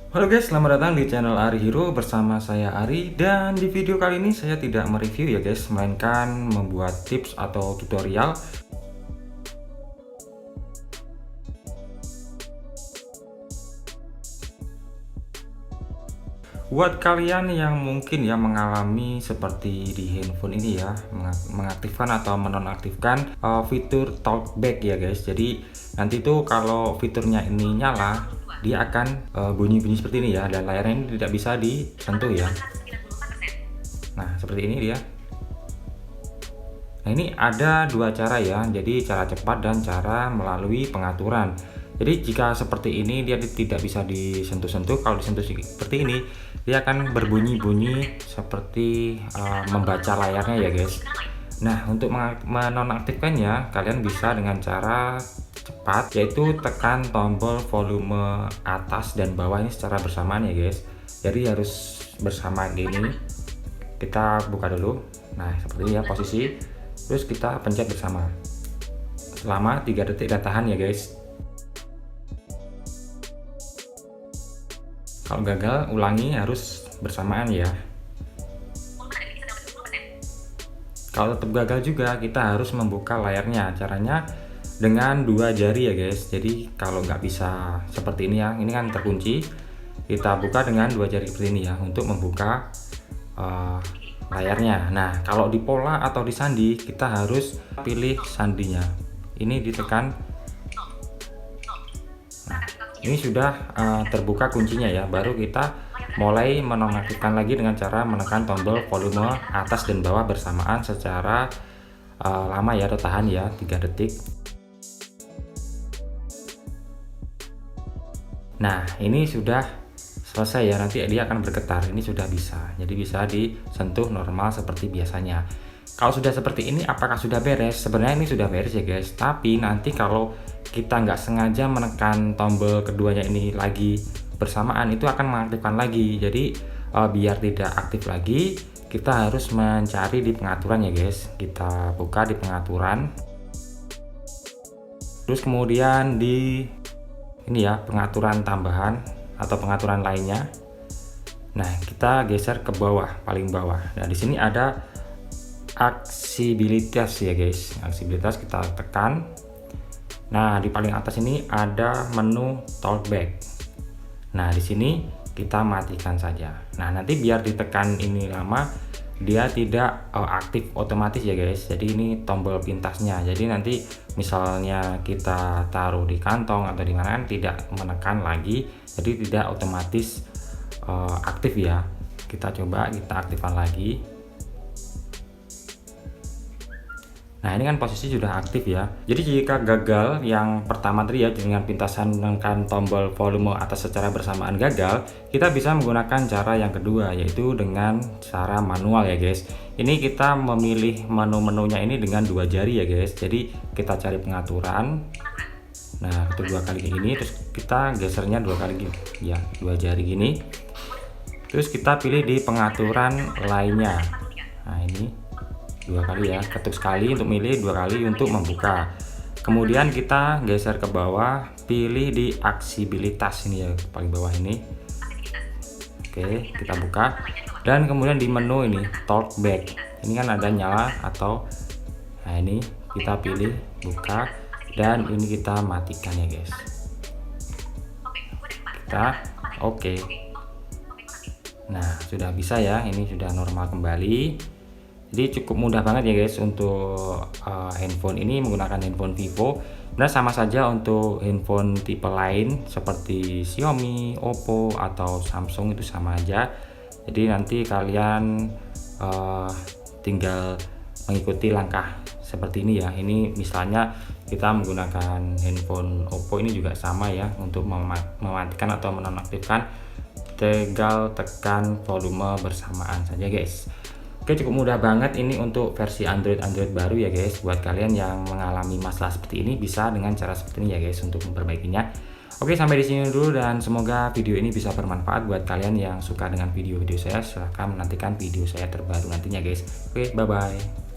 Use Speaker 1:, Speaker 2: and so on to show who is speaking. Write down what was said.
Speaker 1: Halo guys, selamat datang di channel Ari Hero bersama saya Ari. Dan di video kali ini saya tidak mereview ya guys, melainkan membuat tips atau tutorial buat kalian yang mungkin ya mengalami seperti di handphone ini ya, mengaktifkan atau menonaktifkan fitur talkback ya guys. Jadi nanti tuh kalau fiturnya ini nyala, dia akan bunyi-bunyi seperti ini ya, dan layarnya ini tidak bisa disentuh ya. Nah seperti ini dia. Nah ini ada dua cara ya, jadi cara cepat dan cara melalui pengaturan. Jadi jika seperti ini dia tidak bisa disentuh-sentuh, kalau disentuh seperti ini dia akan berbunyi-bunyi seperti membaca layarnya ya guys. Nah untuk menonaktifkannya kalian bisa dengan cara cepat, yaitu tekan tombol volume atas dan bawah ini secara bersamaan ya guys. Jadi harus bersamaan gini. Kita buka dulu. Nah seperti ini ya posisi, terus kita pencet bersama selama 3 detik dan tahan ya guys. Kalau gagal ulangi, harus bersamaan ya. Kalau tetap gagal juga kita harus membuka layarnya. Caranya dengan 2 jari ya guys. Jadi kalau nggak bisa seperti ini ya, ini kan terkunci, kita buka dengan 2 jari seperti ini ya untuk membuka layarnya. Nah kalau di pola atau di sandi kita harus pilih sandinya, ini ditekan. Ini sudah terbuka kuncinya ya, baru kita mulai menonaktifkan lagi dengan cara menekan tombol volume atas dan bawah bersamaan secara lama ya, atau tahan ya 3 detik. Nah ini sudah selesai ya, nanti dia akan bergetar. Ini sudah bisa, jadi bisa disentuh normal seperti biasanya. Kalau sudah seperti ini, apakah sudah beres? Sebenarnya ini sudah beres ya guys, tapi nanti kalau kita nggak sengaja menekan tombol keduanya ini lagi bersamaan, itu akan mengaktifkan lagi. Jadi biar tidak aktif lagi, kita harus mencari di pengaturan ya guys. Kita buka di pengaturan, terus kemudian di ini ya, pengaturan tambahan atau pengaturan lainnya. Nah kita geser ke bawah, paling bawah. Nah di sini ada aksibilitas ya guys, aksibilitas kita tekan. Nah di paling atas ini ada menu talkback. Nah di sini kita matikan saja. Nah nanti biar ditekan ini lama, dia tidak aktif otomatis ya guys. Jadi ini tombol pintasnya, jadi nanti misalnya kita taruh di kantong atau di mana, tidak menekan lagi, jadi tidak otomatis aktif ya. Kita coba, kita aktifkan lagi. Nah ini kan posisi sudah aktif ya. Jadi jika gagal yang pertama tadi ya, dengan pintasan menekan tombol volume atas secara bersamaan gagal, kita bisa menggunakan cara yang kedua, yaitu dengan cara manual ya guys. Ini kita memilih menu-menunya ini dengan 2 jari ya guys. Jadi kita cari pengaturan. Nah itu 2 kali gini, terus kita gesernya 2 kali gini ya, 2 jari gini. Terus kita pilih di pengaturan lainnya. Nah ini 2 kali ya, ketuk sekali untuk milih, 2 kali untuk membuka. Kemudian kita geser ke bawah, pilih di aksibilitas ini ya, paling bawah ini. Oke, kita buka, dan kemudian di menu ini talkback, ini kan ada nyala atau, nah ini kita pilih buka, dan ini kita matikan ya guys. Kita oke. Nah sudah bisa ya, ini sudah normal kembali. Jadi cukup mudah banget ya guys untuk handphone ini, menggunakan handphone Vivo. Nah sama saja untuk handphone tipe lain seperti Xiaomi, Oppo, atau Samsung, itu sama aja. Jadi nanti kalian tinggal mengikuti langkah seperti ini ya. Ini misalnya kita menggunakan handphone Oppo, ini juga sama ya, untuk mematikan atau menonaktifkan, tinggal tekan volume bersamaan saja guys. Oke, cukup mudah banget ini untuk versi Android baru ya guys. Buat kalian yang mengalami masalah seperti ini, bisa dengan cara seperti ini ya guys untuk memperbaikinya. Oke, sampai di sini dulu, dan semoga video ini bisa bermanfaat buat kalian yang suka dengan video-video saya. Silahkan menantikan video saya terbaru nantinya guys. Oke, bye bye.